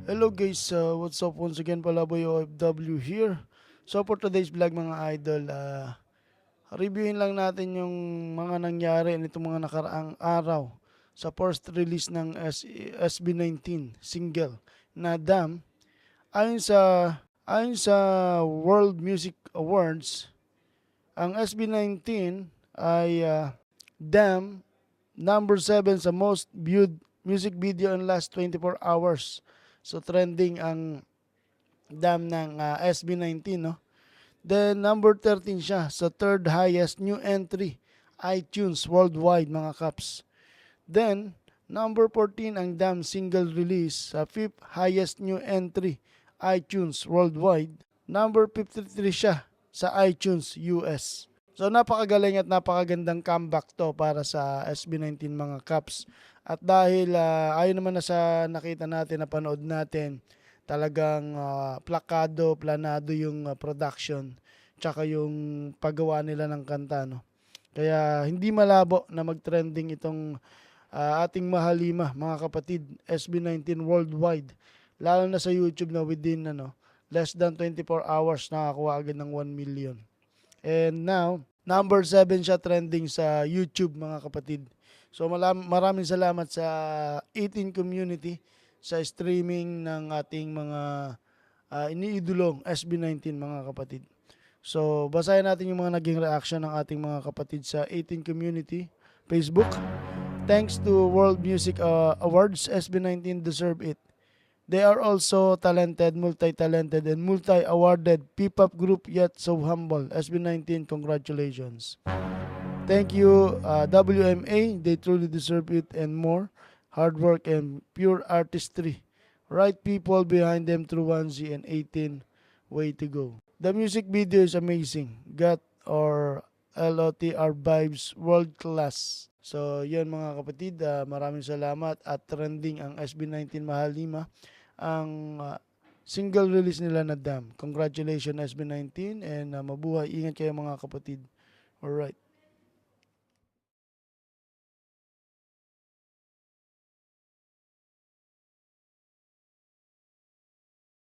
Hello guys, what's up once again, Palaboy OFW here. So for today's vlog mga idol, reviewin lang natin yung mga nangyari nitong mga nakaraang araw sa first release ng SB19 single na Damn. Ayon sa ayon sa World Music Awards, ang SB19 ay Damn number 7 sa most viewed music video in last 24 hours. So trending ang Damn ng SB19, no? Then number 13 siya sa third highest new entry iTunes worldwide mga kaps. Then number 14 ang Damn single release sa fifth highest new entry iTunes worldwide. Number 53 siya sa iTunes US. So napakagaling at napakagandang comeback to para sa SB19 mga kaps. At dahil ayon naman na sa nakita natin, napanood natin, talagang planado yung production tsaka yung paggawa nila ng kanta, no. Kaya hindi malabo na mag-trending itong ating mahalima mga kapatid, SB19 worldwide. Lalo na sa YouTube na within less than 24 hours nakakuha agad ng 1 million. And now, number 7 siya trending sa YouTube mga kapatid. So maraming salamat sa 18 community sa streaming ng ating mga iniidolong SB19 mga kapatid. So basahin natin yung mga naging reaction ng ating mga kapatid sa 18 community Facebook. Thanks to World Music Awards, SB19 deserve it. They are also talented, multi-talented, and multi-awarded P-pop group yet so humble. SB19, congratulations. Thank you, WMA. They truly deserve it and more. Hard work and pure artistry. Right people behind them through 1Z and 18. Way to go. The music video is amazing. Got or LOTR vibes world class. So, yun mga kapatid, maraming salamat at trending ang SB19 Mahalima. Ang single release nila na Damn. Congratulations SB19 and mabuhay. Ingat kayo mga kapatid. Alright.